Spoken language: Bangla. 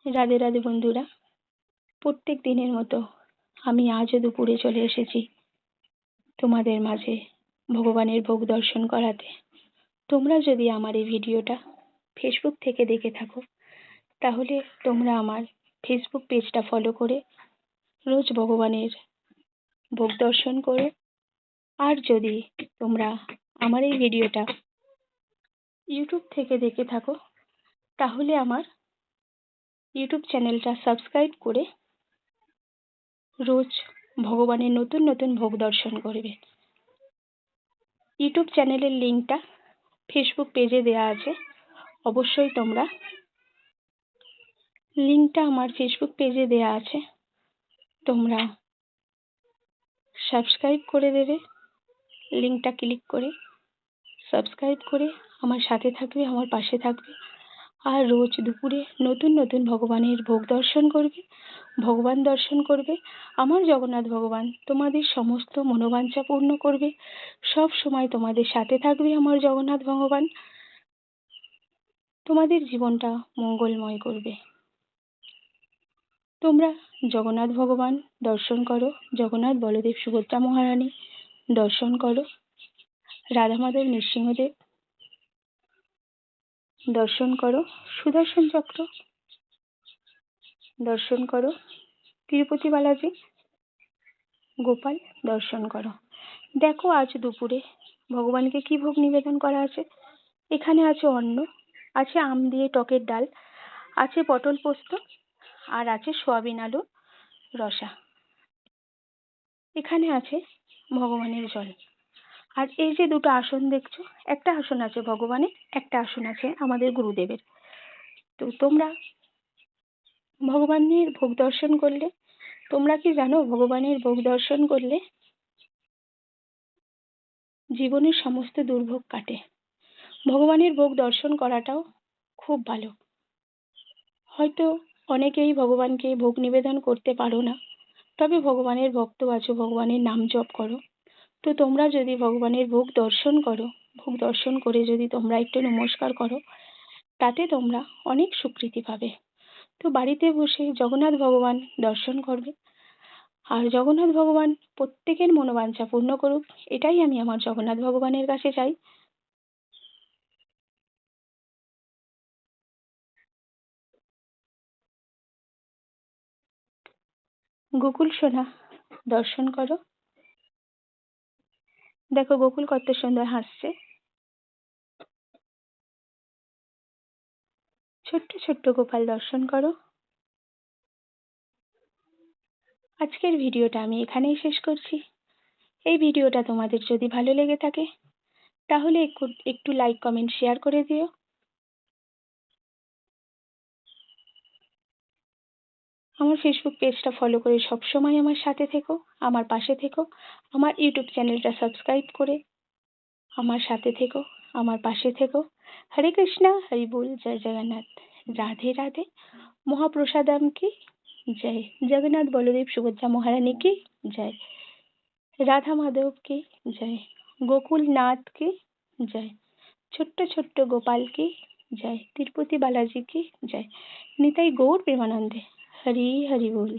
রাধে রাধে বন্ধুরা, প্রত্যেক দিনের মতো আমি আজও দুপুরে চলে এসেছি তোমাদের মাঝে ভগবানের ভোগ দর্শন করাতে। তোমরা যদি আমার এই ভিডিওটা ফেসবুক থেকে দেখে থাকো, তাহলে তোমরা আমার ফেসবুক পেজটা ফলো করে রোজ ভগবানের ভোগ দর্শন করো। আর যদি তোমরা আমার এই ভিডিওটা ইউটিউব থেকে দেখে থাকো, তাহলে আমার ইউটিউব চ্যানেলটা সাবস্ক্রাইব করে রোজ ভগবানের নতুন নতুন ভোগ দর্শন করবে। ইউটিউব চ্যানেলের লিঙ্কটা ফেসবুক পেজে দেওয়া আছে, অবশ্যই তোমরা লিঙ্কটা আমার ফেসবুক পেজে দেওয়া আছে, তোমরা সাবস্ক্রাইব করে দেবে। লিঙ্কটা ক্লিক করে সাবস্ক্রাইব করে আমার সাথে থাকবে, আমার পাশে থাকবে। আর রোজ দুপুরে নতুন নতুন ভগবানের ভোগ দর্শন করবে, ভগবান দর্শন করবে। আমার জগন্নাথ ভগবান তোমাদের সমস্ত মনোবাঞ্ছা পূর্ণ করবে, সব সময় তোমাদের সাথে থাকবে। আমার জগন্নাথ ভগবান তোমাদের জীবনটা মঙ্গলময় করবে। তোমরা জগন্নাথ ভগবান দর্শন করো, জগন্নাথ বলদেব সুভদ্রা মহারানী দর্শন করো, রাধা মাধব নৃসিংহদেব দর্শন করো, সুদর্শন চক্র দর্শন করো, তিরুপতি বালাজি গোপাল দর্শন করো। দেখো আজ দুপুরে ভগবানকে কি ভোগ নিবেদন করা আছে। এখানে আছে অন্ন, আছে আম দিয়ে টকের ডাল, আছে পটল পোস্ত, আর আছে সয়াবিন আলু রসা। এখানে আছে ভগবানের জল। আর এই যে দুটো আসন দেখছো, একটা আসন আছে ভগবানের, একটা আসন আছে আমাদের গুরুদেবের। তো তোমরা ভগবানের ভোগ দর্শন করলে, তোমরা কি জানো ভগবানের ভোগ দর্শন করলে জীবনের সমস্ত দুর্ভোগ কাটে। ভগবানের ভোগ দর্শন করাটাও খুব ভালো। হয়তো অনেকেই ভগবানকে ভোগ নিবেদন করতে পারো না, তবে ভগবানের ভক্ত আছো, ভগবানের নাম জপ করো। তো তোমরা যদি ভগবানের ভোগ দর্শন করো, ভোগ দর্শন করে যদি তোমরা একটু নমস্কার করো, তাতে তোমরা অনেক স্বীকৃতি পাবে। তো বাড়িতে বসে জগন্নাথ ভগবান দর্শন করবে। আর জগন্নাথ ভগবান প্রত্যেকের মনোবাঞ্ছা পূর্ণ করুক, এটাই আমি আমার জগন্নাথ ভগবানের কাছে চাই। গোকুল সোনা দর্শন করো। দেখো গোকুল কত সুন্দর হাসছে। ছোট্ট ছোট্ট গোপাল দর্শন করো। আজকের ভিডিওটা আমি এখানেই শেষ করছি। এই ভিডিওটা তোমাদের যদি ভালো লেগে থাকে, তাহলে একটু লাইক কমেন্ট শেয়ার করে দিও। আমার ফেসবুক পেজটা ফলো করে সবসময় আমার সাথে থেকো, আমার পাশে থেকো। আমার ইউটিউব চ্যানেলটা সাবস্ক্রাইব করে আমার সাথে থেকো, আমার পাশে থেকো। হরে কৃষ্ণা হরি বল, জয় জগন্নাথ, রাধে রাধে, মহাপ্রসাদম কি জয়, জগন্নাথ বলদেব সুভদ্রা মহারানী কি জয়, রাধা মাধব কি জয়, গোকুল নাথ কি জয়, ছোট্ট ছোট্ট গোপাল কি জয়, তিরুপতি বালাজি কি জয়, নিতাই গৌর প্রেমানন্দে। হরি হরি বল।